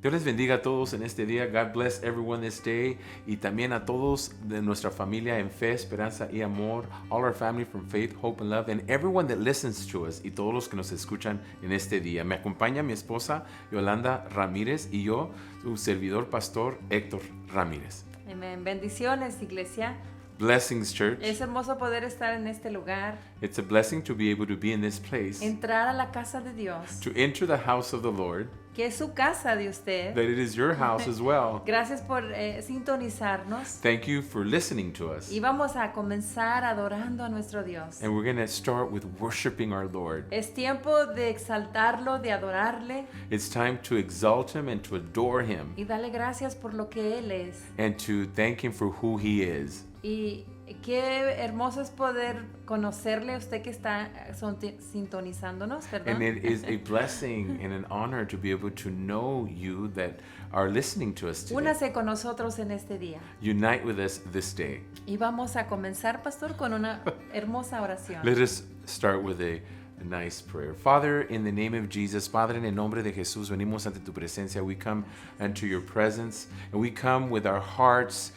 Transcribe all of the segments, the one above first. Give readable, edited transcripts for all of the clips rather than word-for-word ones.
Dios les bendiga a todos en este día. God bless everyone this day. Y también a todos de nuestra familia en fe, esperanza y amor. All our family from faith, hope and love. And everyone that listens to us. Y todos los que nos escuchan en este día. Me acompaña mi esposa Yolanda Ramírez y yo, su servidor pastor Héctor Ramírez. Amén. Bendiciones, iglesia. Blessings, church. Es hermoso poder estar en este lugar. It's a blessing to be able to be in this place. Entrar a la casa de Dios. To enter the house of the Lord. Que es su casa de usted. That it is your house as well. Gracias por sintonizarnos. Thank you for listening to us. Y vamos a comenzar adorando a nuestro Dios. And we're going to start with worshiping our Lord. Es tiempo de exaltarlo, de adorarle. It's time to exalt him and to adore him. Y darle gracias por lo que Él es. And to thank him for who he is. Y qué hermoso es poder conocerle, usted que está sintonizándonos, perdón. And it is a blessing and an honor to be able to know you that are listening to us today. Únase con nosotros en este día. Unite with us this day. Y vamos a comenzar, pastor, con una hermosa oración. Let us start with a nice prayer. Father, in the name of Jesus, Padre, en el nombre de Jesús, venimos ante tu presencia. We come unto your presence, and we come with our hearts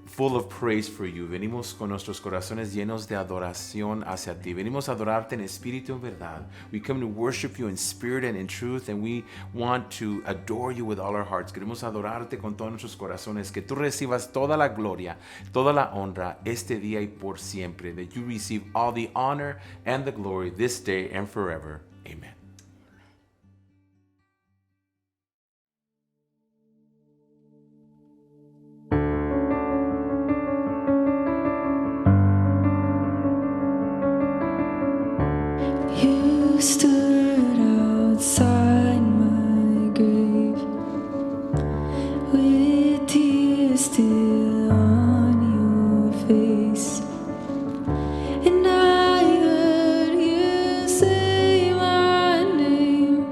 full of praise for you. Venimos con nuestros corazones llenos de adoración hacia ti. Venimos a adorarte en espíritu y en verdad. We come to worship you in spirit and in truth, and we want to adore you with all our hearts. Queremos adorarte con todos nuestros corazones. Que tú recibas toda la gloria, toda la honra este día y por siempre. That you receive all the honor and the glory this day and forever. Amen. Stood outside my grave with tears still on your face, and I heard you say my name,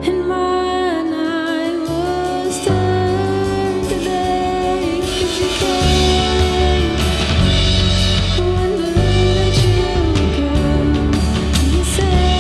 and my night was turned to day. You came when the you come. You said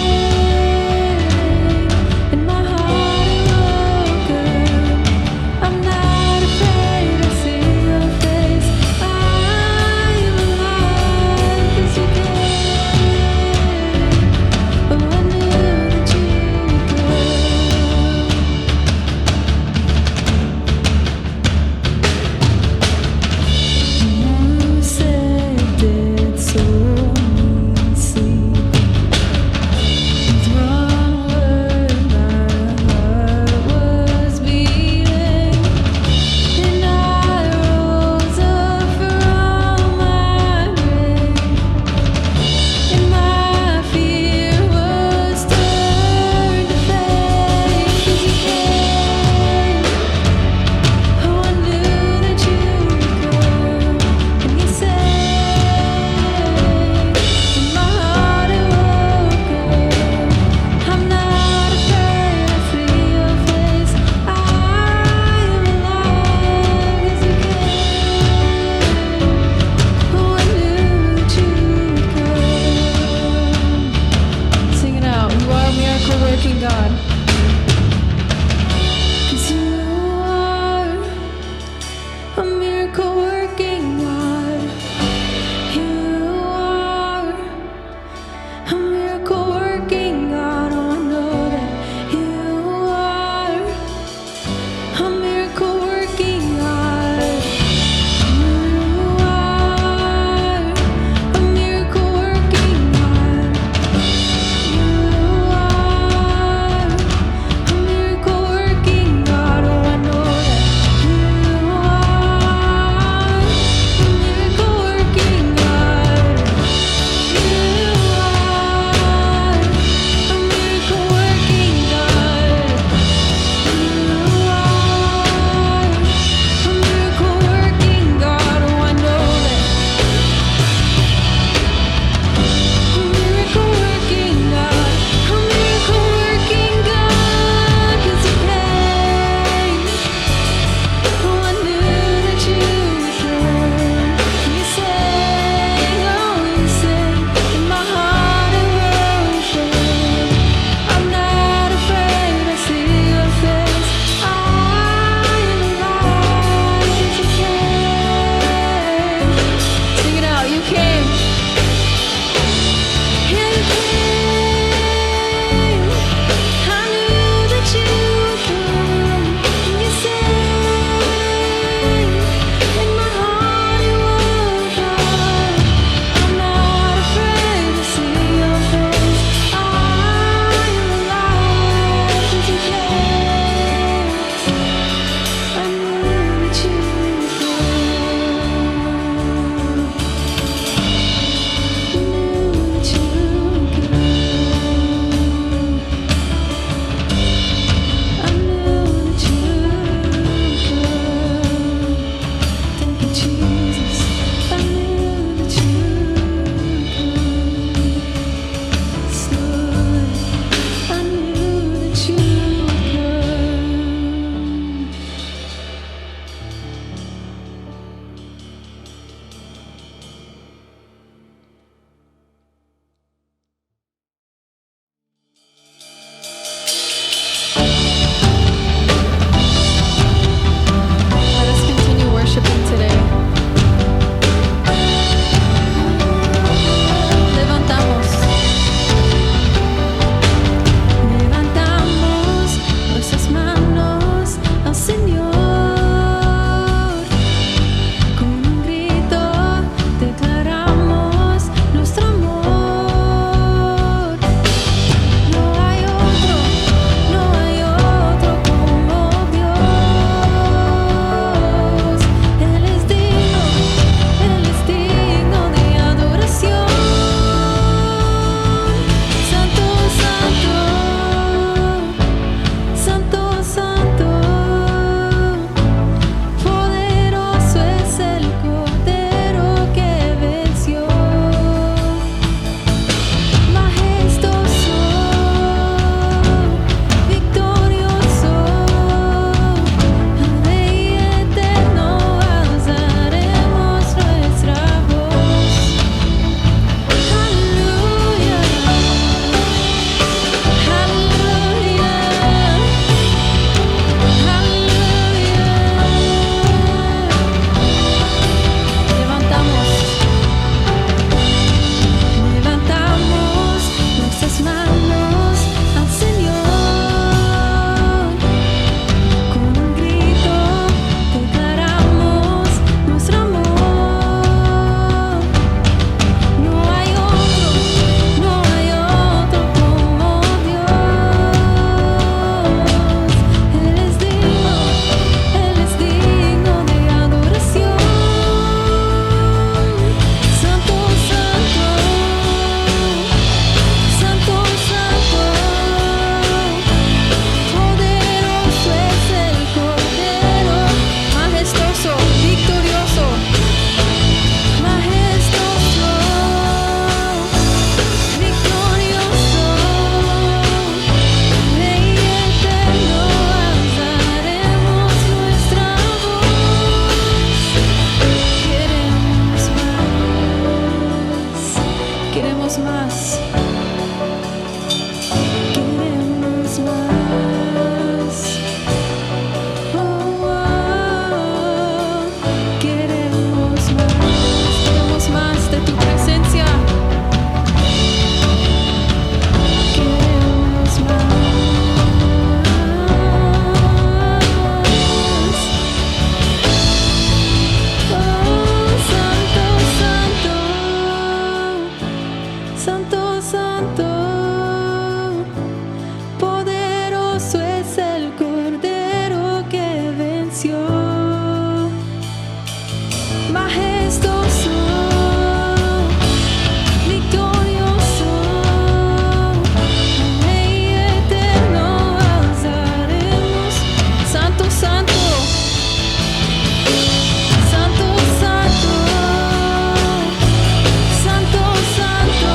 Queremos más. Queremos más. Oh, oh. Queremos más. Queremos más de tu presencia. Queremos más. Oh, Santo, Santo, Santo, Santo, poderoso es el Cordero que venció, majestuoso, victorioso, Rey eterno alzaremos. Santo, Santo, Santo, Santo, Santo, Santo,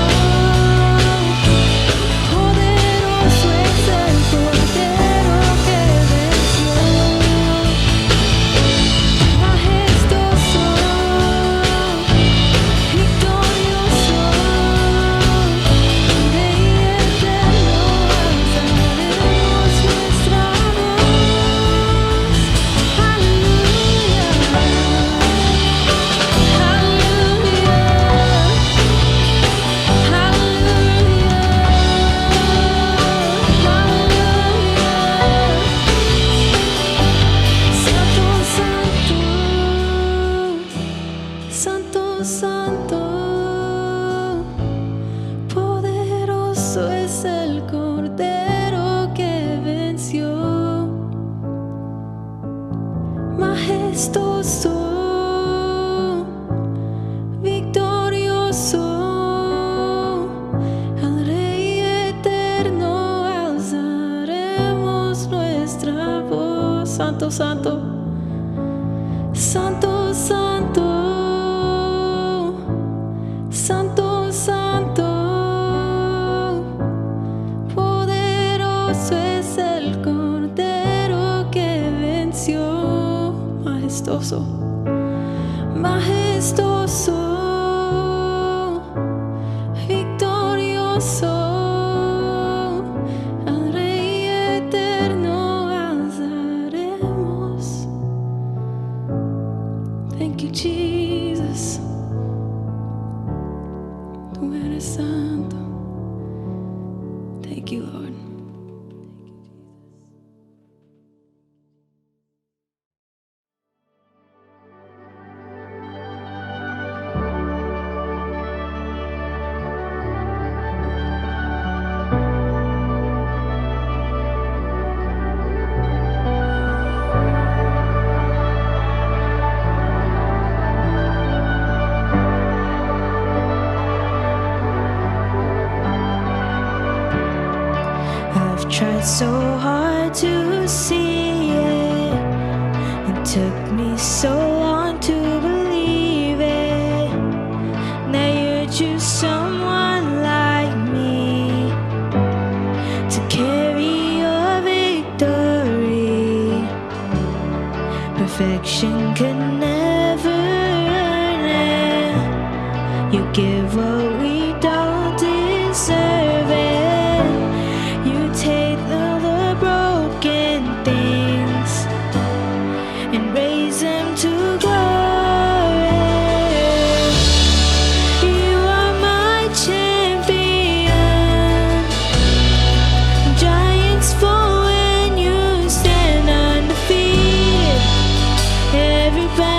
poderoso es el Cordero que venció, majestuoso, victorioso, Rey eterno alzaremos nuestra voz. Aleluya, Santo, Santo, poderoso es el Cordero que venció, majestuoso, victorioso, al Rey eterno alzaremos nuestra voz. Santo, Santo, Santo, Santo, Santo, Santo, poderoso es el Cordero que venció, majestuoso, majestuoso, victorioso, al Rey eterno alzaremos. Thank you, Jesus. Tú eres santo. Thank you, Lord. I've tried so hard to see it. It took me so long to believe it. Now you're just someone like me to carry your victory. Perfection could never earn it. You give what we don't deserve it. You take the broken things and raise them to glory. You are my champion. Giants fall when you stand undefeated. Everybody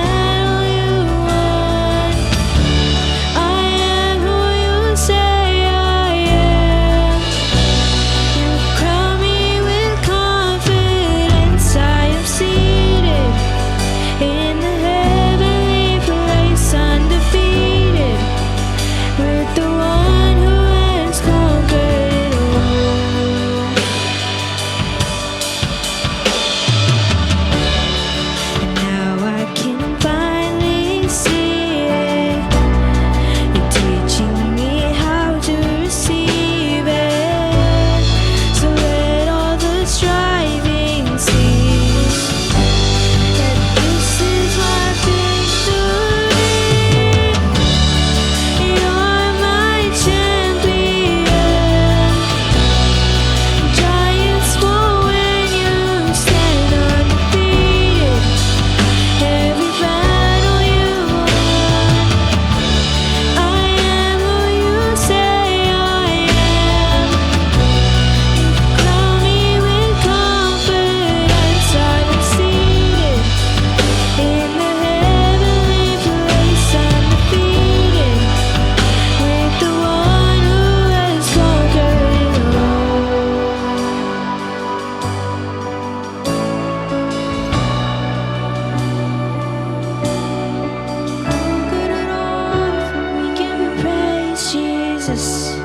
Jesus.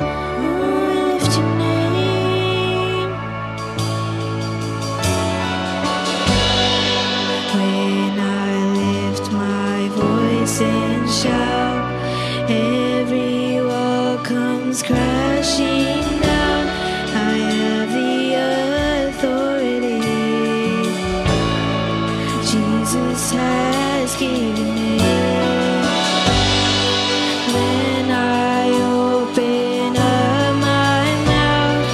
Oh, we lift your name. When I lift my voice and shout, every wall comes crashing down. I have the authority Jesus has given me. When I open up my mouth,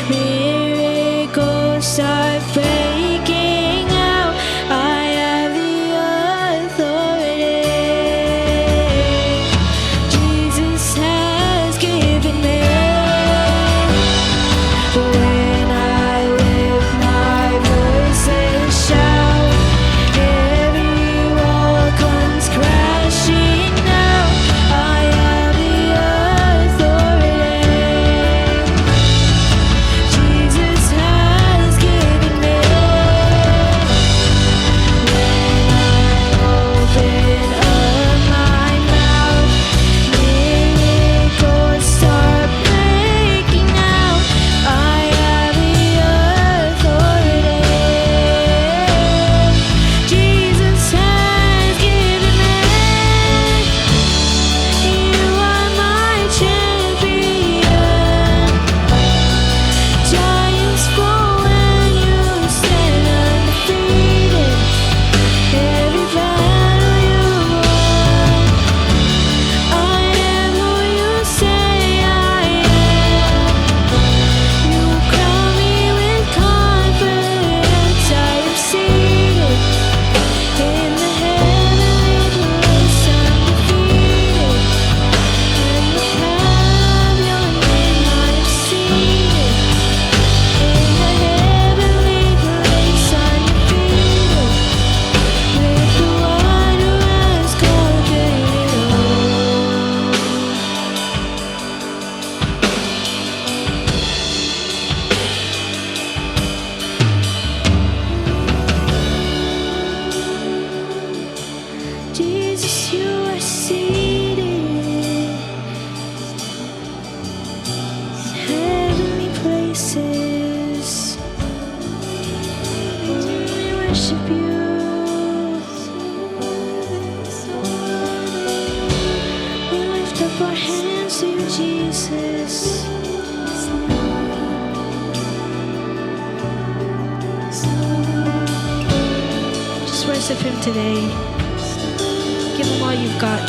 miracles start breaking out. I have the authority Jesus has given me. When I lift my voice and shout, every wall comes crashing down. I have the authority Jesus has given me. When I open up my mouth, miracles start breaking out. I have the authority Jesus has given me. You are my champion. Giants fall when you stand undefeated. Every battle you won. I am who you say I am. You crown me with confidence. I am seated in the heavenly place, undefeated. And you have your name. I am seated in the heavenly place, undefeated, with the one who has conquered it all. Jesus, you are seated in heavenly places. We worship you. We lift up our hands to you, Jesus. Just worship him today. Give him all you've got.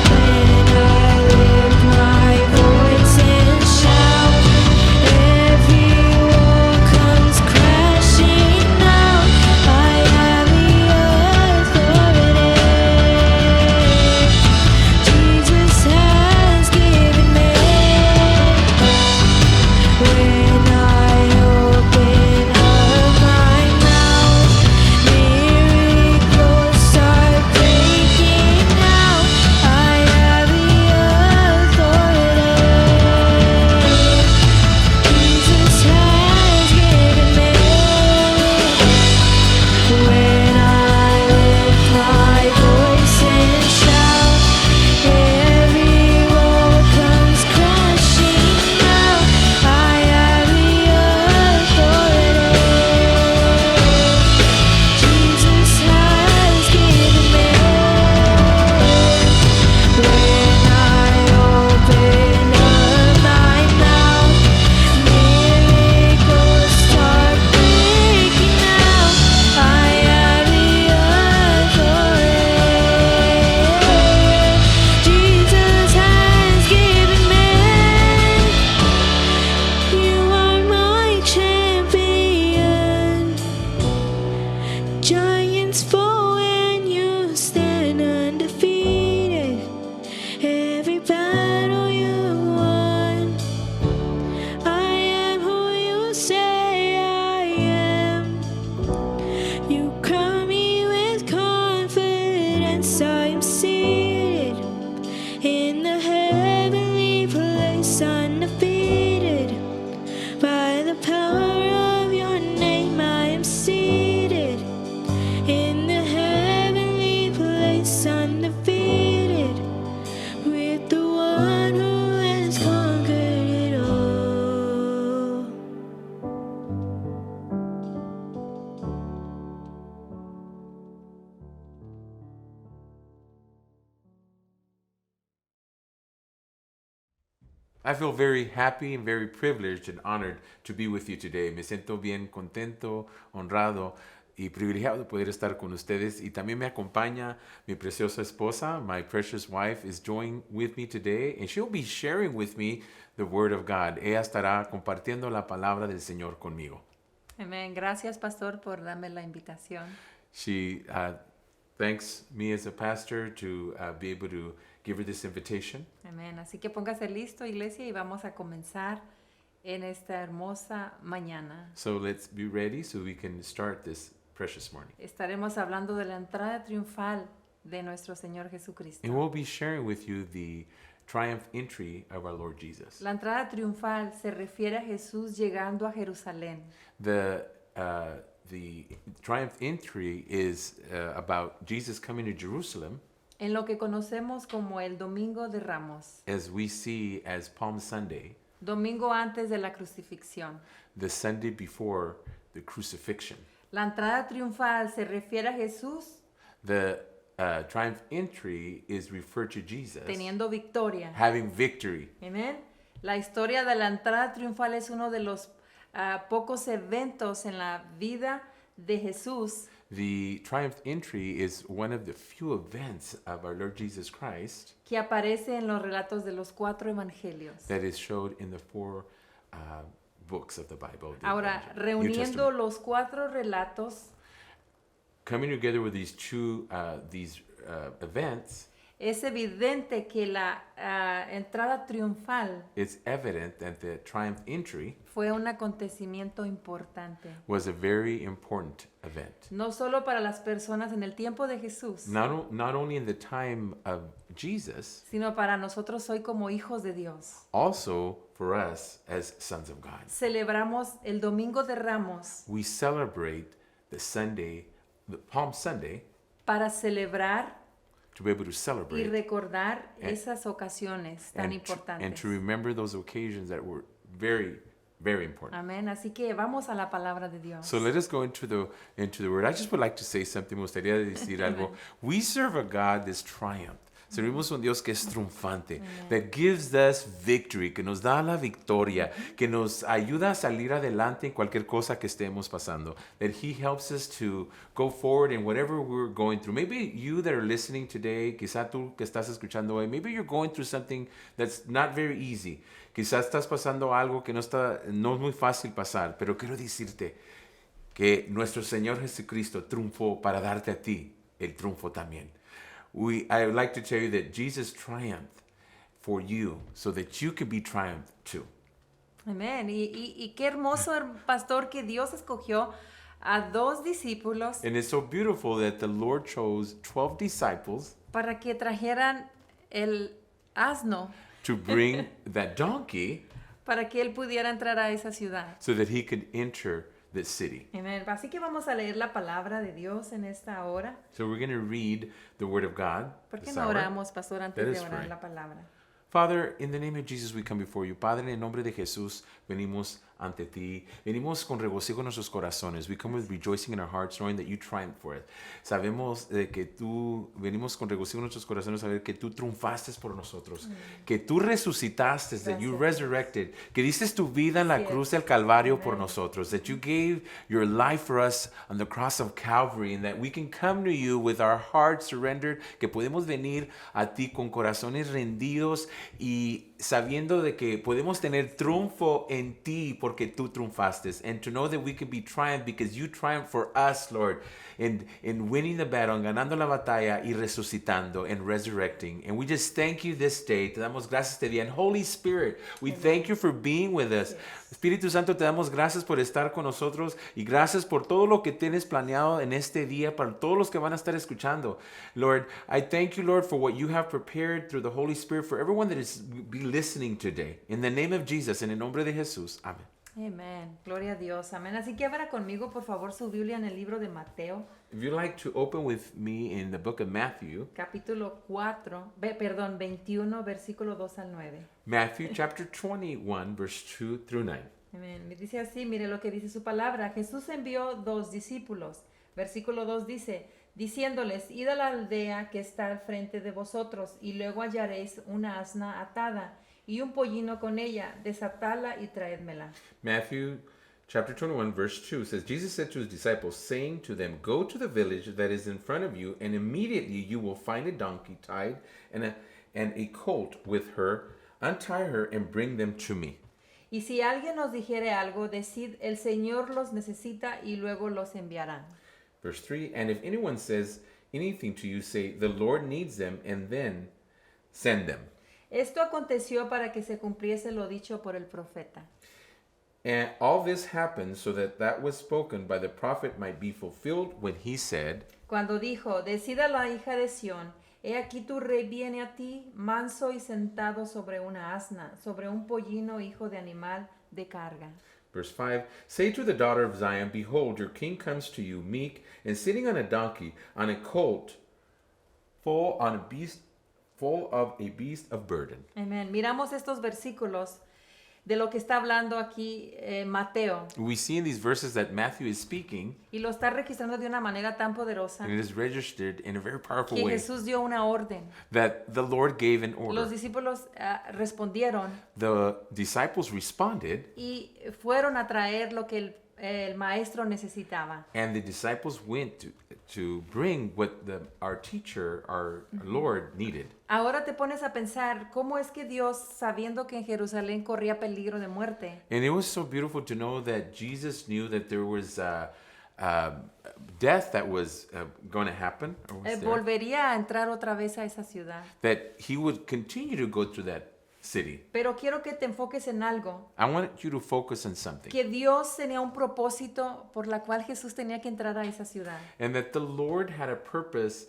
When I lift my voice and power of your name, I am seated in the heavenly place, undefeated, with the one who has conquered it all. I feel very happy and very privileged and honored to be with you today. Me siento bien contento, honrado y privilegiado de poder estar con ustedes. Y también me acompaña mi preciosa esposa. My precious wife is joining with me today, and she'll be sharing with me the Word of God. Ella estará compartiendo la palabra del Señor conmigo. Amén. Gracias, pastor, por darme la invitación. She thanks me as a pastor to be able to give her this invitation. Amén. Así que póngase listo, iglesia, y vamos a comenzar en esta hermosa mañana. So let's be ready so we can start this precious morning. Estaremos hablando de la entrada triunfal de nuestro Señor Jesucristo. And we'll be sharing with you the triumph entry of our Lord Jesus. La entrada triunfal se refiere a Jesús llegando a Jerusalén. The triumph entry is about Jesus coming to Jerusalem, En lo que conocemos como el Domingo de Ramos, as we see as Palm Sunday, domingo antes de la crucifixión. the Sunday before the crucifixion. La entrada triunfal se refiere a Jesús The triumph entry is referred to Jesus teniendo victoria. having victory. Amén. La historia de la entrada triunfal es uno de los pocos eventos en la vida de Jesús The triumph entry is one of the few events of our Lord Jesus Christ que aparece en los relatos de los 4 evangelios. that is showed in the 4 books of the Bible. the Ahora, New reuniendo Testament. los 4 relatos, Coming together with these events, es evidente que la entrada triunfal it's evident that the triumph entry fue un acontecimiento importante. was a very important event. No solo para las personas en el tiempo de Jesús, Not only in the time of Jesus, sino para nosotros hoy como hijos de Dios. also for us as sons of God. Celebramos el Domingo de Ramos We celebrate the Sunday, the Palm Sunday, para celebrar to be able to y celebrate recordar And- esas ocasiones tan and importantes. to remember those occasions that were very, very important. Amén. Así que vamos a la palabra de Dios. So let us go into the word. I just would like to say something. Me gustaría decir algo. We serve a God that's triumphed. Servimos un Dios que es triunfante, that gives us victory, que nos da la victoria, que nos ayuda a salir adelante en cualquier cosa que estemos pasando, that He helps us to go forward in whatever we're going through. Maybe you that are listening today, quizá tú que estás escuchando hoy, maybe you're going through something that's not very easy. Quizás estás pasando algo que no es muy fácil pasar, pero quiero decirte que nuestro Señor Jesucristo triunfó para darte a ti el triunfo también. I would like to tell you that Jesus triumphed for you so that you can be triumphed too. Amén. Y qué hermoso, pastor, que Dios escogió a 2 discípulos And it's so beautiful that the Lord chose 12 disciples para que trajeran el asno to bring that donkey para que él pudiera entrar a esa ciudad. so that he could enter the city. Amén. Así que vamos a leer la palabra de Dios en esta hora. So we're going to read the Word of God. ¿Por qué this no hour. oramos, pastor, antes Let de us orar pray. la palabra? Father, in the name of Jesus we come before you. Padre, en el nombre de Jesús venimos ante ti. Venimos con regocijo en nuestros corazones. We come with rejoicing in our hearts, knowing that you triumphed for it. Sabemos de que venimos con regocijo en nuestros corazones, saber que tú triunfaste por nosotros, que tú resucitaste, that you resurrected, que diste tu vida en la Así cruz es. del Calvario por Amen. nosotros, that you gave your life for us on the cross of Calvary, and that we can come to you with our hearts surrendered, que podemos venir a ti con corazones rendidos y sabiendo de que podemos tener triunfo en ti porque tú triunfaste, and to know that we can be triumphed because you triumphed for us, Lord, in winning the battle, ganando la batalla y resucitando and resurrecting. And we just thank you this day. Te damos gracias este día. And Holy Spirit, we thank you for being with us. Espíritu Santo, te damos gracias por estar con nosotros y gracias por todo lo que tienes planeado en este día para todos los que van a estar escuchando. Lord, I thank you, Lord, for what you have prepared through the Holy Spirit for everyone that is be listening today. In the name of Jesus, en el nombre de Jesús. Amén. Amén. Gloria a Dios. Amén. Así que abra conmigo, por favor, su Biblia en el libro de Mateo, If you'd like to open with me in the book of Matthew, capítulo 21, versículo 2 al 9. Matthew chapter 21, verse 2 through 9. Amén. Me dice así, mire lo que dice su palabra. Jesús envió 2 discípulos. Versículo 2 dice, diciéndoles, id a la aldea que está al frente de vosotros, y luego hallaréis una asna atada y un pollino con ella, desatadla y traédmela. Matthew chapter 21, verse 2 says, Jesus said to his disciples, saying to them, go to the village that is in front of you, and immediately you will find a donkey tied and a colt with her. Untie her and bring them to me. Y si alguien os dijere algo, decid, el Señor los necesita y luego los enviará. Verse 3, and if anyone says anything to you, say, the Lord needs them, and then send them. Esto aconteció para que se cumpliese lo dicho por el profeta. And all this happened so that was spoken by the prophet might be fulfilled when he said, Cuando dijo, decida la hija de Sión, he aquí tu rey viene a ti, manso y sentado sobre una asna, sobre un pollino hijo de animal de carga. Verse 5, say to the daughter of Zion, behold, your king comes to you, meek, and sitting on a donkey, on a colt, full of a beast of burden. Amén. Miramos estos versículos de lo que está hablando aquí Mateo. We see in these verses that Matthew is speaking, Y lo está registrando de una manera tan poderosa and it is registered in a very powerful que way, Jesús dio una orden. that the Lord gave an Los order. discípulos respondieron The disciples responded, y fueron a traer lo que el maestro necesitaba. and the disciples went to bring what our teacher, our Lord, needed. Ahora te pones a pensar cómo es que Dios, sabiendo que en Jerusalén corría peligro de muerte, And it was so beautiful to know that Jesus knew that there was death that was going to happen, or was there, volvería a entrar otra vez a esa ciudad. that he would continue to go through that city. Pero quiero que te enfoques en algo, I want you to focus on something, que Dios tenía un propósito por la cual Jesús tenía que entrar a esa ciudad. and that the Lord had a purpose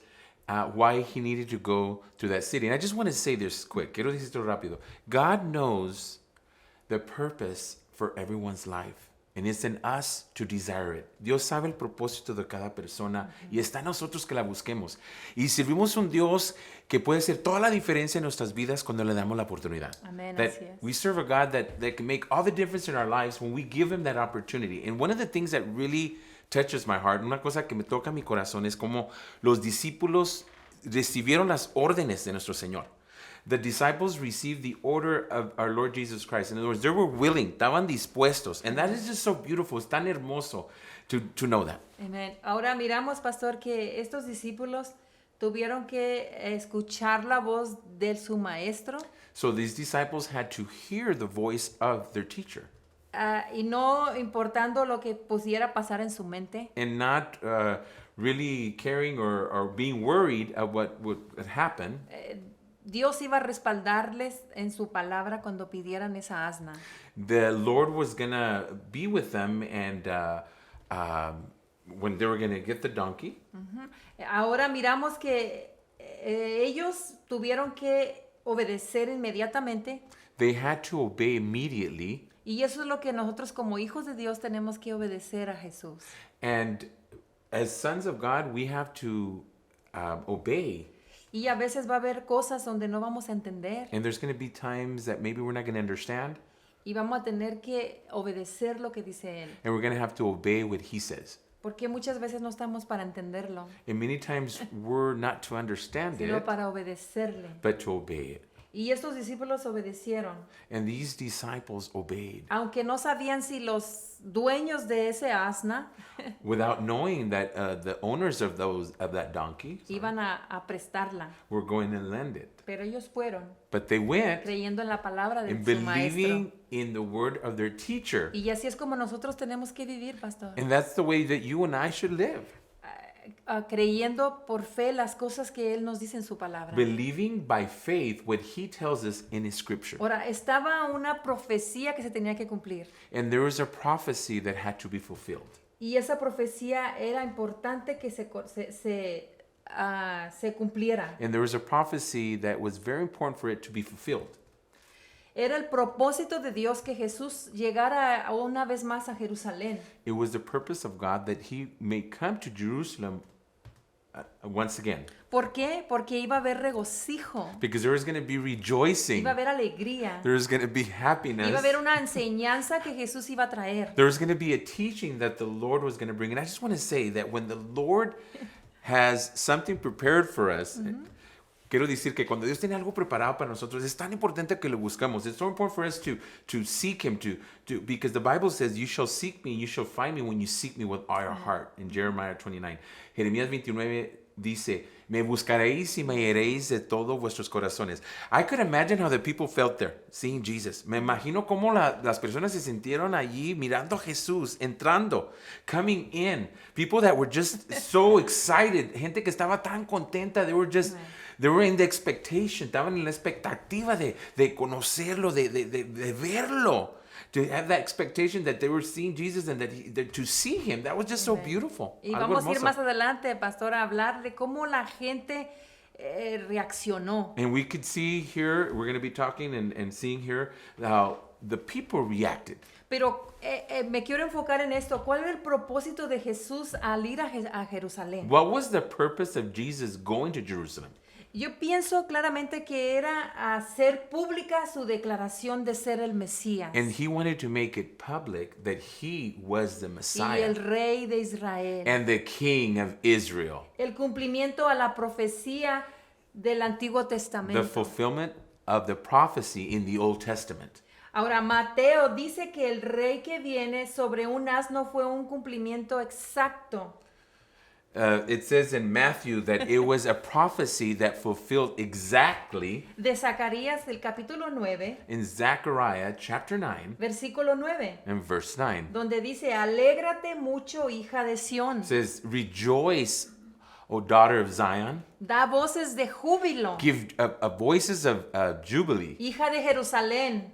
why he needed to go to that city. And I just want to say this quick. Quiero decir esto rápido. God knows the purpose for everyone's life. And it's in us to desire it. Dios sabe el propósito de cada persona y está en nosotros que la busquemos. Y servimos un Dios que puede hacer toda la diferencia en nuestras vidas cuando le damos la oportunidad. Amén, That así es. we serve a God that can make all the difference in our lives when we give him that opportunity. And one of the things that really touches my heart, una cosa que me toca mi corazón, es como los discípulos recibieron las órdenes de nuestro Señor. The disciples received the order of our Lord Jesus Christ. In other words, they were willing, estaban dispuestos. And that is just so beautiful, es tan hermoso to know that. Amén. Ahora miramos, pastor, que estos discípulos tuvieron que escuchar la voz de su maestro So these disciples had to hear the voice of their teacher. y no importando lo que pudiera pasar en su mente, And not really caring or being worried of what would happen. Dios iba a respaldarles en su palabra cuando pidieran esa asna. The Lord was going to be with them and when they were going to get the donkey. Ahora miramos que ellos tuvieron que obedecer inmediatamente They had to obey immediately. y eso es lo que nosotros como hijos de Dios tenemos que obedecer a Jesús. And as sons of God, we have to obey. Y a veces va a haber cosas donde no vamos a entender And there's going to be times that maybe we're not going to understand. y vamos a tener que obedecer lo que dice Él. And we're going to have to obey what he says. Porque muchas veces no estamos para entenderlo, And many times we're not to understand sino it, para obedecerle. but to obey it. Y estos discípulos obedecieron, And these disciples obeyed aunque no sabían si los dueños de ese asna without knowing that the owners of that donkey iban a prestarla. were going to lend it. Pero ellos fueron But they went creyendo en la palabra de and su maestro. believing in the word of their teacher. Y así es como nosotros tenemos que vivir, pastor. And that's the way that you and I should live. Creyendo por fe las cosas que Él nos dice en su palabra. Believing by faith what he tells us in his scripture. Ahora, estaba una profecía que se tenía que cumplir. And there was a prophecy that had to be fulfilled. Y esa profecía era importante que se cumpliera. And there was a prophecy that was very important for it to be fulfilled. Era el propósito de Dios que Jesús llegara una vez más a Jerusalén. It was the purpose of God that he may come to Jerusalem once again. ¿Por qué? Porque iba a haber regocijo, Because there is going to be rejoicing. iba a haber alegría, There is going to be happiness. iba a haber una enseñanza que Jesús iba a traer. There was going to be a teaching that the Lord was going to bring. And I just want to say that when the Lord has something prepared for us, quiero decir que cuando Dios tiene algo preparado para nosotros, es tan importante que lo buscamos. It's so important for us to seek Him, because the Bible says, you shall seek me, you shall find me when you seek me with all your heart. In Jeremiah 29. Jeremías 29 dice, me buscaréis y me hallaréis de todos vuestros corazones. I could imagine how the people felt there, seeing Jesus. Me imagino cómo las personas se sintieron allí mirando a Jesús, entrando, coming in. People that were just so excited. Gente que estaba tan contenta. They were in the expectation. Estaban en la expectativa de conocerlo, de verlo. To have that expectation that they were seeing Jesus and that to see Him. That was just so beautiful. Y Algo vamos a ir hermoso. más adelante, pastor, a hablar de cómo la gente reaccionó. And we could see here, we're going to be talking and seeing here how the people reacted. Pero me quiero enfocar en esto. ¿Cuál era el propósito de Jesús al ir a Jerusalén? What was the purpose of Jesus going to Jerusalem? Yo pienso claramente que era hacer pública su declaración de ser el Mesías And He wanted to make it public that He was the y Messiah el Rey de Israel. and the King of Israel. El cumplimiento a la profecía del Antiguo The Testamento. fulfillment of the prophecy in the Old Testament. Ahora, Mateo dice que el rey que viene sobre un asno fue un cumplimiento exacto. It says in Matthew that it was a prophecy that fulfilled exactly De Zacarías, el capítulo 9, in Zechariah chapter 9 versículo 9, and verse 9. donde dice, alégrate mucho, hija de Sión. It says, rejoice, O daughter of Zion. Da voces de júbilo, Give voices of jubilee. hija de Jerusalén.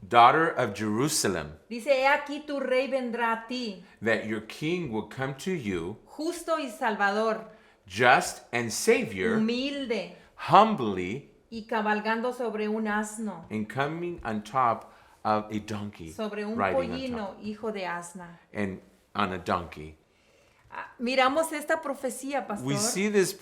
Daughter of Jerusalem, Dice, he aquí tu rey vendrá a ti, that your king will come to you, justo y salvador, just and Savior, humilde humbly, y cabalgando sobre un asno, and coming on top of a donkey, sobre un riding on pollino, top, hijo de asna. and on a donkey. Miramos esta profecía, pastor, We see this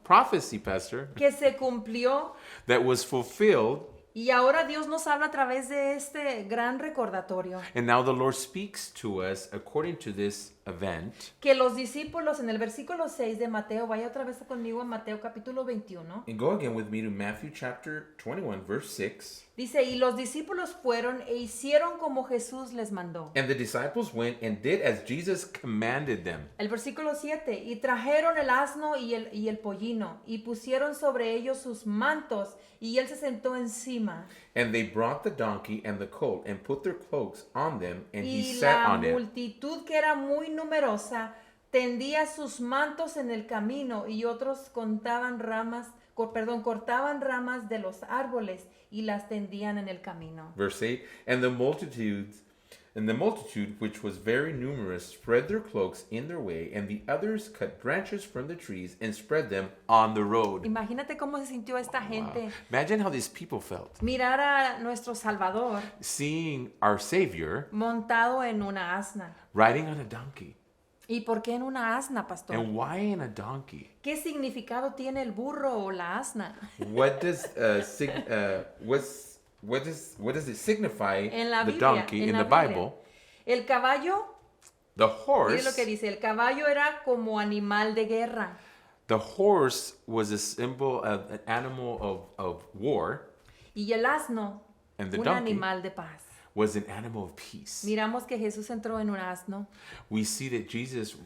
prophecy, Pastor, que se cumplió. that was fulfilled, Y ahora Dios nos habla a través de este gran recordatorio and now the Lord speaks to us according to this event. que los discípulos en el versículo 6 de Mateo, vaya otra vez conmigo a Mateo capítulo 21, And go again with me to Matthew chapter 21, verse 6. dice, y los discípulos fueron e hicieron como Jesús les mandó. And the disciples went and did as Jesus commanded them. El versículo 7, y trajeron el asno y el pollino, y pusieron sobre ellos sus mantos, y él se sentó encima. And they brought the donkey and the colt and put their cloaks on them, and he Y sat la on it. multitud, que era muy numerosa, tendía sus mantos en el camino, y otros cortaban ramas de los árboles y las tendían en el camino. Verse 8. And the multitude, which was very numerous, spread their cloaks in their way, and the others cut branches from the trees and spread them on the road. Imagínate cómo se sintió esta gente. Wow. Imagine how these people felt. Mirar a nuestro Salvador Seeing our Savior montado en una asna. riding on a donkey. ¿Y por qué en una asna, pastor? And why in a donkey? ¿Qué significado tiene el burro o la asna? What does what does it signify, En la the Biblia, donkey en in la the Biblia. Bible? El caballo, The mire lo horse, que dice, el caballo era como animal de guerra. the horse was a symbol of an animal of war, Y el asno, and the un donkey animal de paz. was an animal of peace. Miramos que Jesús entró en un asno We see that Jesus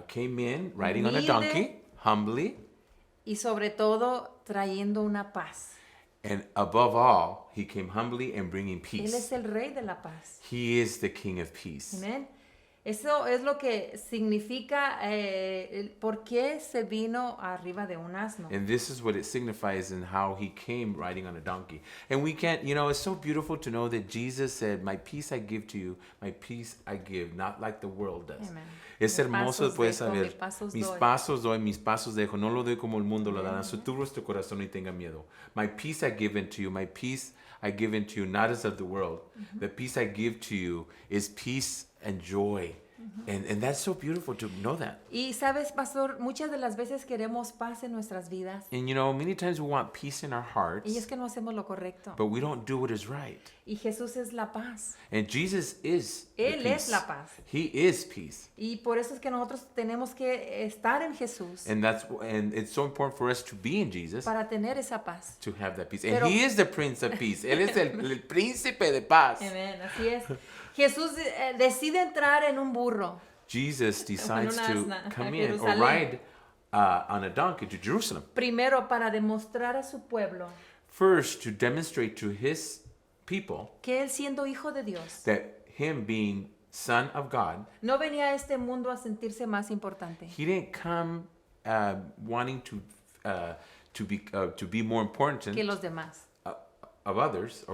came in riding on a Humilde. donkey, humbly, y sobre todo trayendo una paz. and above all, he came humbly and bringing Él es peace. el rey de la paz. He is the King of peace. Amén. Eso es lo que significa por qué se vino arriba de un asno. And this is what it signifies in how he came riding on a donkey. And we can't, it's so beautiful to know that Jesus said, my peace I give to you, my peace I give, not like the world does. Amen. Es Mis hermoso pasos poder dejo, saber, mis pasos mis doy. pasos doy, mis pasos dejo, no lo doy como el mundo lo da. Tú vuestro corazón y tenga miedo. My peace I give into you, my peace I give into you, not as of the world. The peace I give to you is peace and joy. And that's so beautiful to know that. Y sabes, pastor, muchas de las veces queremos paz en nuestras vidas And many times we want peace in our hearts, y es que no hacemos lo correcto. but we don't do what is right. Y Jesús es la paz. And Jesus is the Él peace. es la paz. He is peace. Y por eso es que nosotros tenemos que estar en Jesús And it's so important for us to be in Jesus para tener esa paz. to have that peace. And Pero- he is the Prince of Peace. Él es el príncipe de paz. Amén, así es. Jesús decide entrar en un burro. Jesus decides una to asna, come a in or Jerusalén. ride on a donkey to Jerusalem. Primero para demostrar a su pueblo First, to demonstrate to his people que él siendo hijo de Dios that him being son of God, no venía a este mundo a sentirse más importante. he didn't come wanting to be more important Que los demás. of others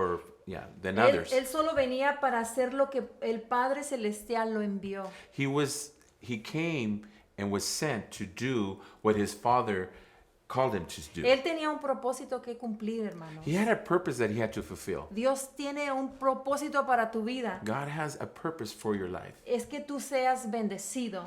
than others. Él solo venía para hacer lo que el Padre Celestial lo envió. He came and was sent to do what his father called him to do. Él tenía un propósito que cumplir, hermano. He had a purpose that he had to fulfill. Dios tiene un propósito para tu vida. God has a purpose for your life, Es que tú seas bendecido.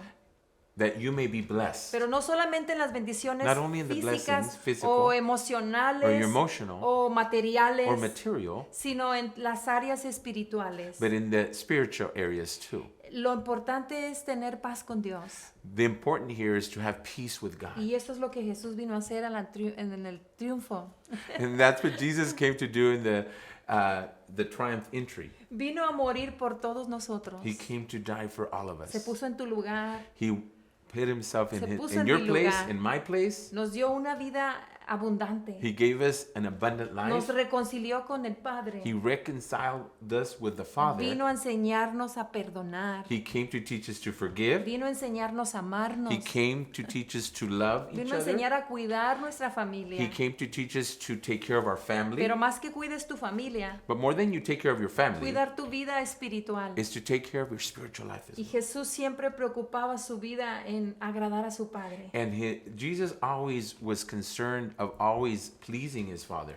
that you may be blessed, Pero no solamente en las bendiciones Not only in the blessings, físicas physical, o or emocionales emotional, o materiales, or material, sino en las áreas espirituales. but in the spiritual areas too. Lo importante es tener paz con Dios. The important here is to have peace with God. Y eso es lo que Jesús vino a hacer en el triunfo. And that's what Jesus came to do in the triumph entry. Vino a morir por todos nosotros. He came to die for all of Se us. puso en tu lugar. He put himself Se puso in en your mi place, lugar. in my place. Nos dio una vida abundante. He gave us an abundant Nos life. reconcilió con el Padre. He reconciled us with the Father. Vino a enseñarnos a perdonar. He came to teach us to forgive. Vino a enseñarnos a amarnos. He came to teach us to love each Vino a other. enseñar a cuidar nuestra He familia. came to teach us to take care of our family. Pero más que cuides tu familia, But more than you take care of your family, cuidar tu vida espiritual. is to take care of your spiritual life as Y well. Jesús siempre preocupaba su vida en agradar a su Padre. And Jesus always was concerned of always pleasing his Father.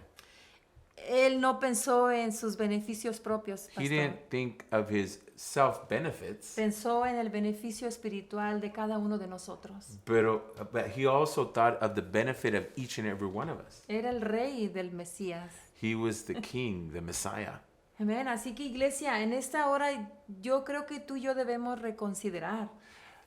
Él no pensó en sus beneficios propios, He pastor. didn't think of his self-benefits, Pensó en el beneficio espiritual de cada uno de nosotros. but he also thought of the benefit of each and every one of us. Era el rey del Mesías. He was the king, the Messiah. Amén. Así que iglesia, en esta hora yo creo que tú y yo debemos reconsiderar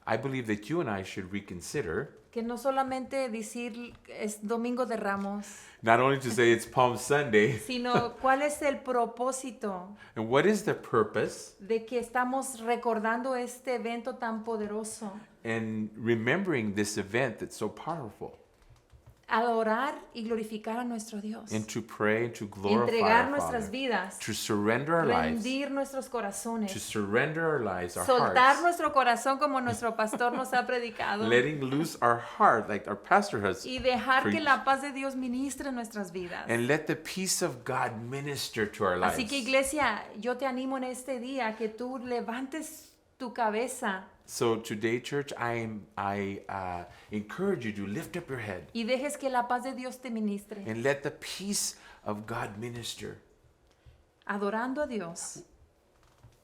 I believe that you and I should reconsider, que no solamente decir es Domingo de Ramos, not only to say it's Palm Sunday, sino cuál es el propósito and what is the purpose, de que estamos recordando este evento tan poderoso. and remembering this event that's so powerful, Adorar y glorificar a nuestro Dios. and to pray and to glorify Entregar our nuestras Father, vidas. to surrender our lives, Rendir nuestros to corazones. surrender our lives, our Soltar hearts, nuestro corazón como nuestro pastor nos ha predicado. letting loose our heart like our pastor has, Y dejar que preached. la paz de Dios ministre en nuestras vidas. and let the peace of God minister to our lives. Así que iglesia, yo te animo en este día que tú levantes tu cabeza So today, church, I encourage you to lift up your head y dejes que la paz de Dios te ministre. and let the peace of God minister, Adorando a Dios.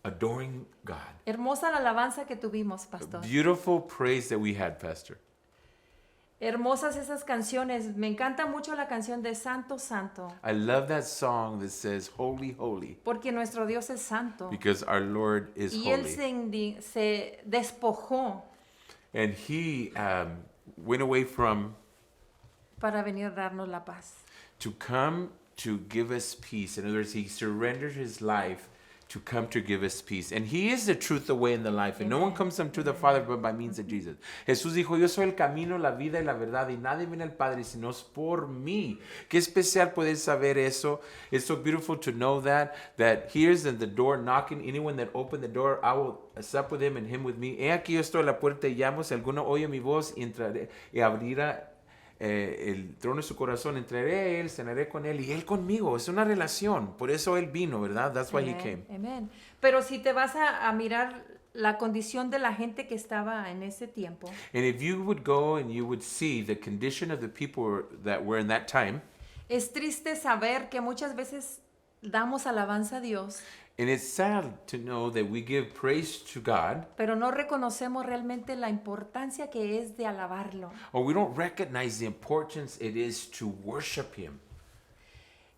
adoring God. Hermosa la alabanza que tuvimos, pastor. Beautiful praise that we had, Pastor. Hermosas esas canciones. Me encanta mucho la canción de Santo, Santo. I love that song that says, Holy, Holy, Porque nuestro Dios es santo. because our Lord is Y Él holy. se despojó And He went away from para venir a darnos la paz. to come to give us peace. In other words, He surrendered His life to come to give us peace. And he is the truth, the way, and the life. And no one comes to the Father but by means of Jesus. Jesús dijo, yo soy el camino, la vida y la verdad, y nadie viene al Padre sino es por mí. Qué especial poder saber eso. It's so beautiful to know that here's in the door knocking. Anyone that opened the door, I will sup with him and him with me. He aquí yo estoy a la puerta y llamo. Si alguno oye mi voz, entraré y abrirá el trono de su corazón, entraré a él, cenaré con él y él conmigo. Es una relación. Por eso él vino, ¿verdad? That's why he came. Amen. Pero si te vas a mirar la condición de la gente que estaba en ese tiempo, And if you would go and you would see the condition of the people that were in that time, es triste saber que muchas veces damos alabanza a Dios, and it's sad to know that we give praise to God, pero no reconocemos realmente la importancia que es de alabarlo. or we don't recognize the importance it is to worship Him.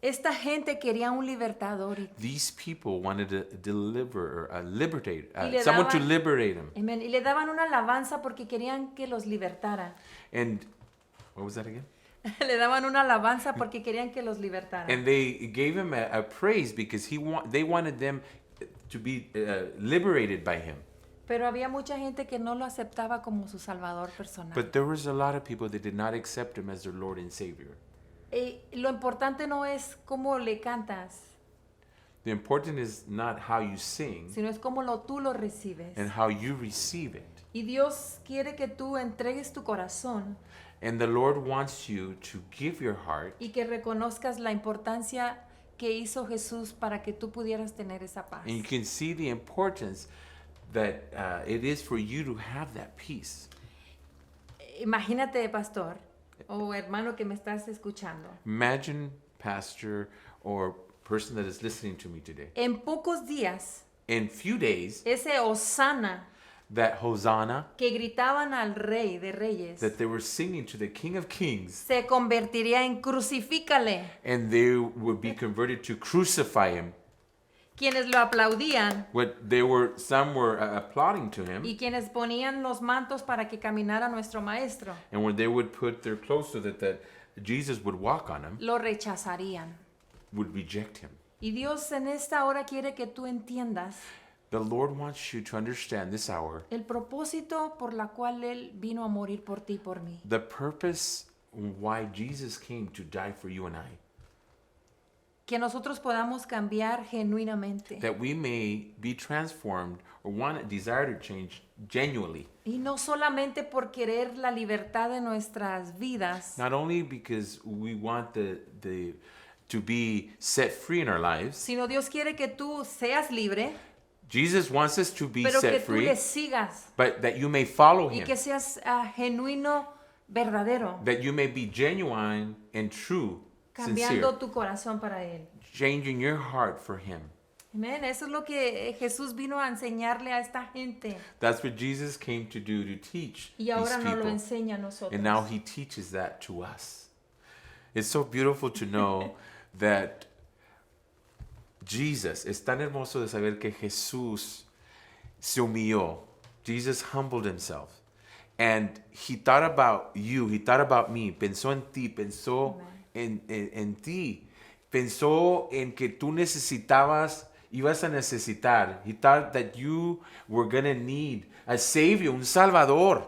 Esta gente quería un libertador These people wanted a deliverer, a liberate, Y le someone to daban- liberate them. Amen, y le daban una alabanza porque querían que los libertara. And what was that again? Le daban una alabanza porque querían que los libertara. And they gave him a praise because they wanted them to be liberated by him. Pero había mucha gente que no lo aceptaba como su salvador personal. But there was a lot of people that did not accept him as their Lord and Savior. Lo importante no es cómo le cantas, The important is not how you sing sino es cómo tú lo recibes. and how you receive it. Y Dios quiere que tú entregues tu corazón And the Lord wants you to give your heart y que reconozcas la importancia que hizo Jesús para que tú pudieras tener esa paz. and you can see the importance that it is for you to have that peace. Imagínate, pastor o hermano que me estás escuchando. Imagine, pastor or person that is listening to me today. En pocos días, In few days, ese Hosanna that Hosanna que gritaban al Rey de Reyes that they were singing to the King of Kings, se convertiría en crucifícale. and they would be converted to crucify him. Quienes lo aplaudían Some were applauding to him, y quienes ponían los mantos para que caminara nuestro maestro, and when they would put their clothes so that Jesus would walk on him, lo rechazarían. would reject him. Y Dios en esta hora quiere que tú entiendas The Lord wants you to understand this hour el propósito por la cual Él vino a morir por ti y por mí. the purpose why Jesus came to die for you and I, Que nosotros podamos cambiar genuinamente. that we may be transformed or desire to change genuinely. Y no solamente por querer la libertad de nuestras vidas, Not only because we want to be set free in our lives. sino Dios quiere que tú seas libre, Jesus wants us to be pero que set tú free, le sigas but that you may follow y him, que seas genuino, verdadero, that you may be genuine and true, cambiando sincere, tu corazón para Él. changing your heart for him. Amén. Eso es lo que Jesús vino a enseñarle a esta gente That's what Jesus came to do, to teach y these ahora nos lo people. enseña a nosotros. And now he teaches that to us. It's so beautiful to know that Jesus, es tan hermoso de saber que Jesús se humilló. Jesus humbled himself. And he thought about you, he thought about me. Pensó en ti, pensó en ti. Pensó en que tú ibas a necesitar. He thought that you were going to need a savior, un salvador.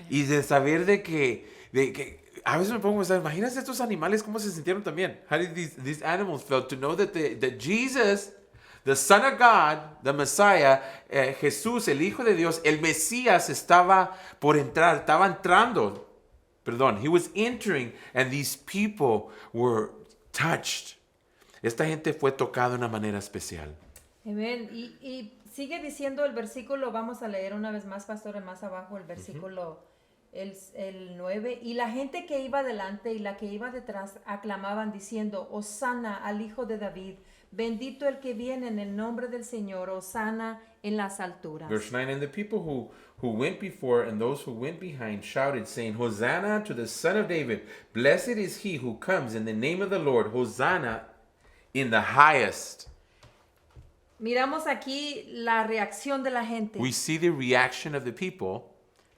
Y de saber de que a veces me pongo a pensar, imagínate estos animales cómo se sintieron también. How did these animals feel to know that Jesus, the Son of God, the Messiah, Jesús, el Hijo de Dios, el Mesías estaba entrando. Perdón, he was entering, and these people were touched. Esta gente fue tocada de una manera especial. Amén. Y sigue diciendo el versículo, vamos a leer una vez más, pastor, más abajo el versículo el 9. Y la gente que iba delante y la que iba detrás aclamaban diciendo, Hosanna al Hijo de David, bendito el que viene en el nombre del Señor, Hosanna en las alturas. Verse 9, and the people who went before and those who went behind shouted, saying, Hosanna to the Son of David. Blessed is he who comes in the name of the Lord. Hosanna in the highest. Miramos aquí la reacción de la gente, We see the reaction of the people,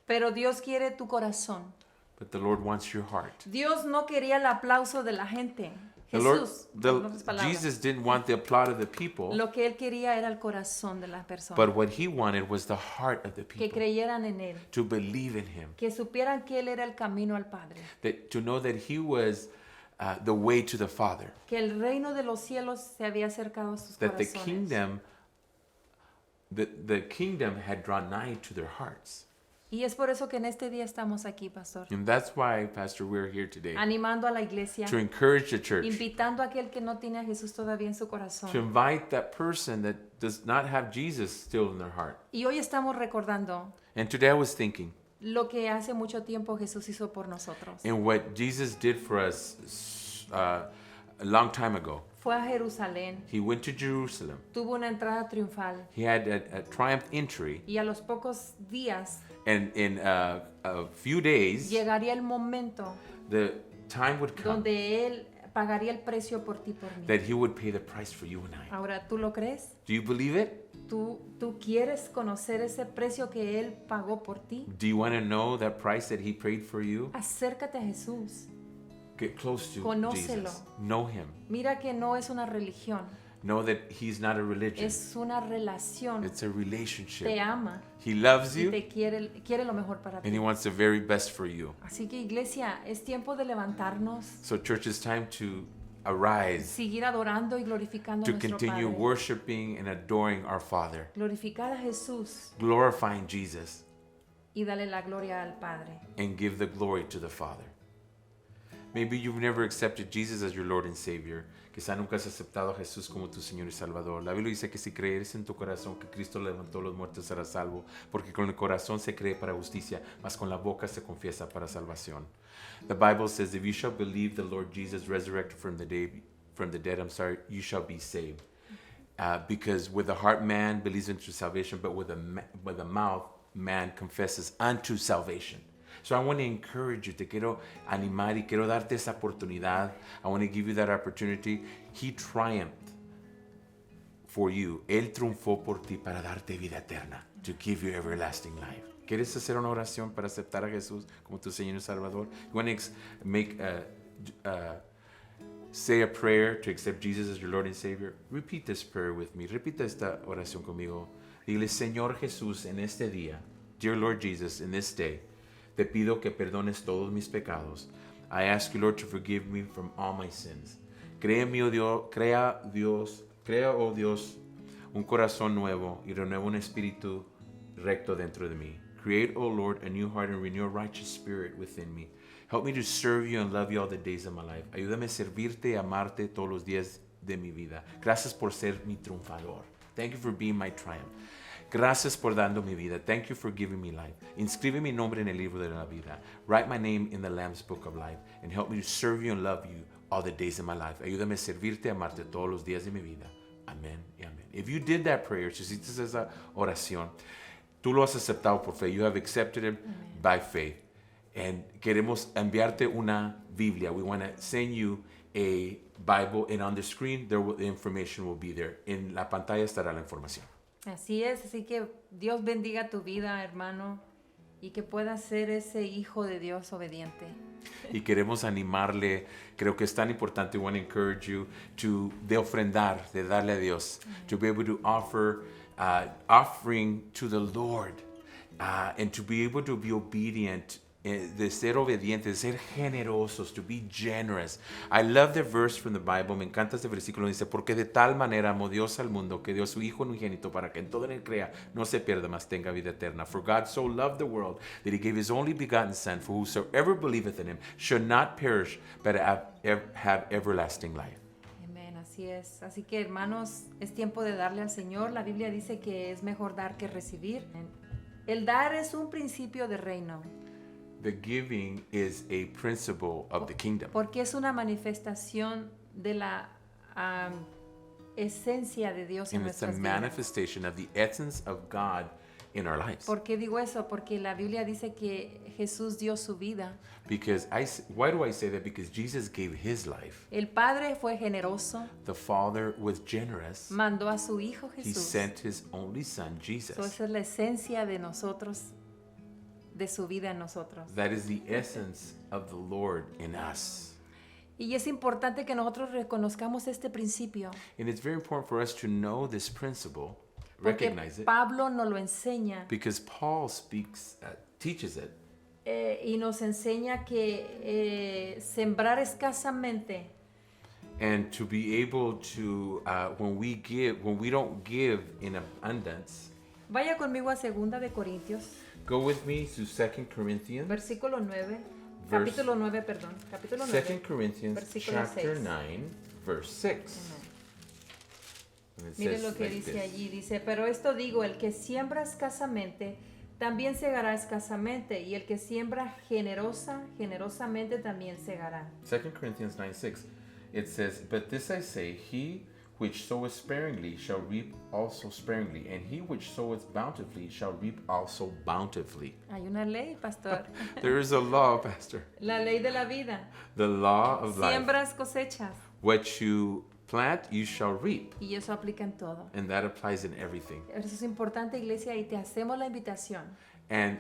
pero Dios quiere tu corazón. but the Lord wants your heart. Dios no quería el aplauso de la gente. Jesús, en otras palabras, Jesus didn't want the applaud of the people, lo que él quería era el corazón de las personas, but what he wanted was the heart of the que people, creyeran en él, to believe in him, que supieran que él era el camino al Padre, to know that he was the way to the Father, que el reino de los cielos se había acercado a sus that the corazones. kingdom had drawn nigh to their hearts. Y es por eso que en este día estamos aquí, pastor, And that's why, Pastor, we're here today, animando a la iglesia, to encourage the church, invitando a aquel que no tiene a Jesús todavía en su corazón. to invite that person that does not have Jesus still in their heart. Y hoy estamos recordando And today I was thinking, lo que hace mucho tiempo Jesús hizo por nosotros. and what Jesus did for us a long time ago. Fue a Jerusalén, He went to Jerusalem. tuvo una entrada triunfal He had a triumph entry, y a los pocos días and in a few days, llegaría el momento the time would come donde Él pagaría el precio por ti, por mí. that he would pay the price for you and I. Ahora, ¿tú lo crees? Do you believe it? ¿Tú quieres conocer ese precio que Él pagó por ti? Do you want to know that price that he paid for you? Acércate a Jesús. Get close to Conócelo. Jesus. Know him. Mira que no es una religión, Know that he's not a religion. es una relación. It's a relationship. Te ama He loves y you, te quiere lo mejor para and ti. he wants the very best for you. Así que, iglesia, es tiempo de levantarnos, So, church, it's time to arise, seguir adorando y glorificando a to nuestro continue Padre. worshiping and adoring our Father, Glorificar a Jesús glorifying Jesus, y darle la gloria al Padre. and give the glory to the Father. Maybe you've never accepted Jesus as your Lord and Savior. Quizá nunca has aceptado a Jesús como tu Señor y Salvador. La Biblia dice que si creeres en tu corazón que Cristo levantó a los muertos serás salvo, porque con el corazón se cree para justicia, mas con la boca se confiesa para salvación. The Bible says, if you shall believe the Lord Jesus resurrected from the dead, you shall be saved. Because with the heart man believes into salvation, but with the mouth man confesses unto salvation. So I want to encourage you, te quiero animar y quiero darte esa oportunidad. I want to give you that opportunity. He triumphed for you. Él triunfó por ti para darte vida eterna, to give you everlasting life. ¿Quieres hacer una oración para aceptar a Jesús como tu Señor y Salvador? You want to say a prayer to accept Jesus as your Lord and Savior? Repeat this prayer with me. Repita esta oración conmigo. Dile, Señor Jesús, en este día, dear Lord Jesus, in this day, te pido que perdones todos mis pecados. I ask you, Lord, to forgive me from all my sins. Crea, oh Dios, un corazón nuevo y renueva un espíritu recto dentro de mí. Create, oh Lord, a new heart and renew a righteous spirit within me. Help me to serve you and love you all the days of my life. Ayúdame a servirte y amarte todos los días de mi vida. Gracias por ser mi triunfador. Thank you for being my triumph. Gracias por dando mi vida. Thank you for giving me life. Inscribe mi nombre en el libro de la vida. Write my name in the Lamb's book of life. And help me to serve you and love you all the days of my life. Ayúdame a servirte y amarte todos los días de mi vida. Amén y amén. If you did that prayer, si hiciste esa oración, tú lo has aceptado por fe. You have accepted it by faith. And queremos enviarte una Biblia. We want to send you a Bible. And on the screen, the information will be there. En la pantalla estará la información. Así es, así que Dios bendiga tu vida, hermano, y que puedas ser ese hijo de Dios obediente. Y queremos animarle, creo que es tan importante, we want to encourage you de ofrendar, de darle a Dios, to be able to offer offering to the Lord, and to be able to be obedient, de ser obedientes, de ser generosos, to be generous. I love the verse from the Bible, me encanta este versículo, dice, porque de tal manera amó Dios al mundo, que dio a su Hijo unigénito para que en todo en él crea, no se pierda, mas tenga vida eterna. For God so loved the world, that he gave his only begotten Son, for whosoever believeth in him should not perish, but have everlasting life. Amén, así es. Así que, hermanos, es tiempo de darle al Señor. La Biblia dice que es mejor dar que recibir. El dar es un principio de reino. The giving is a principle of the kingdom. Porque es una manifestación de la esencia de Dios en And it's a nuestras vidas. manifestation of the essence of God in our lives. ¿Por qué digo eso? Porque la Biblia dice que Jesús dio su vida. Because why do I say that? Because Jesus gave his life. El Padre fue generoso, The Father was generous. mandó a su Hijo He Jesús. sent his only Son, Jesus. So, esa es la esencia de nosotros, de su vida en nosotros. That is the essence of the Lord in us. Y es importante que nosotros reconozcamos este principio, And it's very important for us to know this principle, porque recognize it, Pablo nos lo enseña because Paul teaches it, y nos enseña que sembrar escasamente and to be able to, when we don't give in abundance. Vaya conmigo a 2 de Corintios, Go with me to 2 Corinthians, versículo 9, Verse- capítulo 9, perdón, capítulo 9. 2 Corinthians versículo chapter 6. 9, verse 6. And it Mire says lo que like dice this. allí, dice, pero esto digo, el que siembra escasamente, también segará escasamente, y el que siembra generosamente también segará. 2 Corinthians 9, 6. It says, but this I say, he which soweth sparingly shall reap also sparingly, and he which soweth bountifully shall reap also bountifully. Hay una ley, pastor, There is a law, Pastor. la ley de la vida. The law of life. Siembras, cosechas, What you plant, you shall reap. y eso aplica en todo. And that applies in everything. Eso es importante, iglesia, y te hacemos la invitación And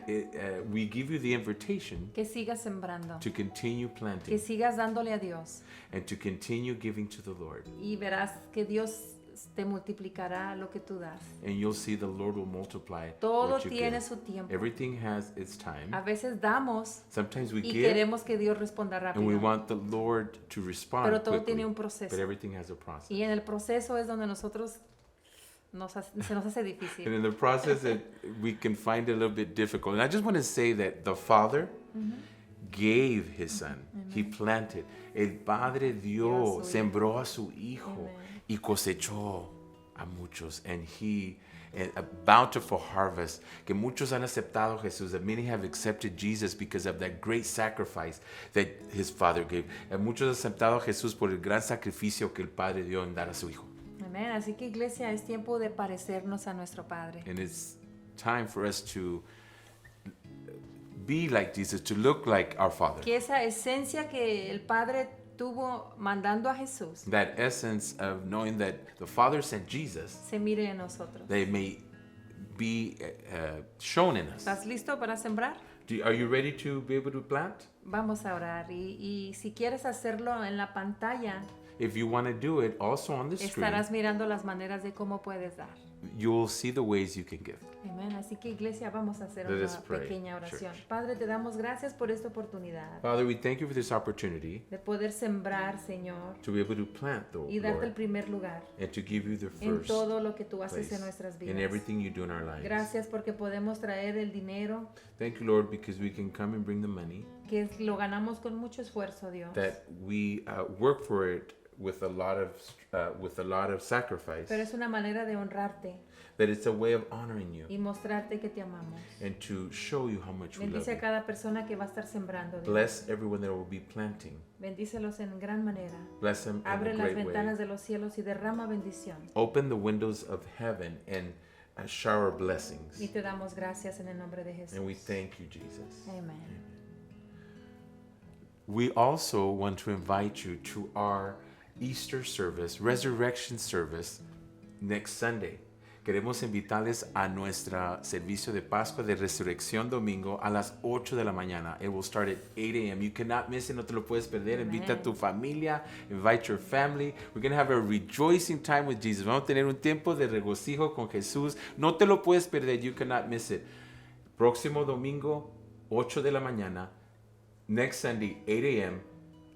we give you the invitation que sigas sembrando, to continue que planting sigas dándole a Dios, and to continue giving to the Lord. y verás que Dios te multiplicará lo que tú das. And you'll see the Lord will multiply Todo what you tiene give. su tiempo. Everything has its time. A veces damos Sometimes we y give queremos que Dios responda and we rápido, want the Lord to respond pero todo quickly. tiene un proceso. But everything has a process. Y en el proceso es donde nosotros se nos hace And difícil. in the process, we can find it a little bit difficult. And I just want to say that the Father gave His Son. He planted. El Padre dio, Dio a su sembró a su Hijo Amen. y cosechó a muchos. And a bountiful harvest, que muchos han aceptado a Jesús, that many have accepted Jesus because of that great sacrifice that His Father gave. And muchos han aceptado a Jesús por el gran sacrificio que el Padre dio en dar a su Hijo. Amén. Así que, iglesia, es tiempo de parecernos a nuestro Padre. And it's time for us to be like Jesus, to look like our Father. Que esa esencia que el Padre tuvo mandando a Jesús That essence of knowing that the Father sent Jesus, se mire en nosotros. they may be shown in us. ¿Estás listo para sembrar? Are you ready to be able to plant? Vamos a orar. Y si quieres hacerlo en la pantalla, If you want to do it, also on the screen, estarás mirando las maneras de cómo puedes dar. you'll see the ways you can give. Amén. Así que, iglesia, vamos a hacer Let us una pray, pequeña oración. church. Padre, te damos gracias por esta oportunidad Father, we thank you for this opportunity de poder sembrar, Señor, to be able to plant, y darte el Lord, primer lugar and to give you the en first todo lo que tú haces place en nuestras in vidas. everything you do in our lives. Gracias porque podemos traer el dinero Thank you, Lord, because we can come and bring the money, que lo ganamos con mucho esfuerzo, Dios. that we work for it with a lot of sacrifice, Pero es una manera de honrarte that it's a way of honoring you y mostrarte que te amamos. and to show you how much we love Bendice a you. cada persona que va a estar sembrando, Dios. Bless everyone that will be planting. Bendícelos en gran manera. Bless them in Abre a las great way. ventanas de los cielos y derrama bendición. Open the windows of heaven and shower blessings. Y te damos gracias en el nombre de Jesús. And we thank you, Jesus. Amén. We also want to invite you to our Easter service, resurrection service, next Sunday. Queremos invitarles a nuestro servicio de Pascua de Resurrección domingo a las 8 de la mañana. It will start at 8 a.m. You cannot miss it, no te lo puedes perder. Invita a tu familia, invite your family. We're going to have a rejoicing time with Jesus. Vamos a tener un tiempo de regocijo con Jesús. No te lo puedes perder, you cannot miss it. Próximo domingo, 8 de la mañana. Next Sunday, 8 a.m.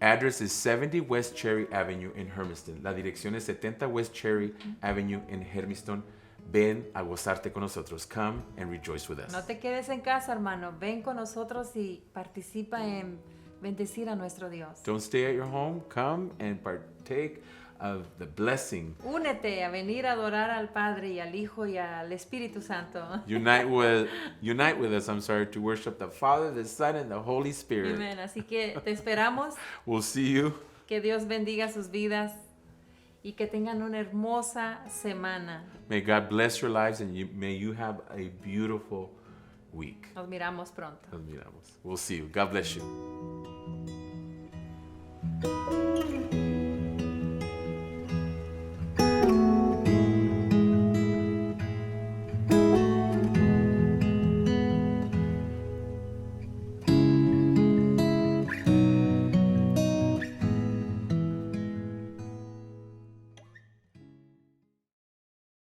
Address is 70 West Cherry Avenue in Hermiston. La dirección es 70 West Cherry Avenue in Hermiston. Ven a gozarte con nosotros. Come and rejoice with us. No te quedes en casa, hermano. Ven con nosotros y participa en bendecir a nuestro Dios. Don't stay at your home. Come and partake of the blessing. Únete a venir a adorar al Padre y al Hijo y al Espíritu Santo. Unite with us, to worship the Father, the Son, and the Holy Spirit. Amén. Así que te esperamos. We'll see you. Que Dios bendiga sus vidas y que tengan una hermosa semana. May God bless your lives and may you have a beautiful week. Nos miramos pronto. Nos miramos. We'll see you. God bless you.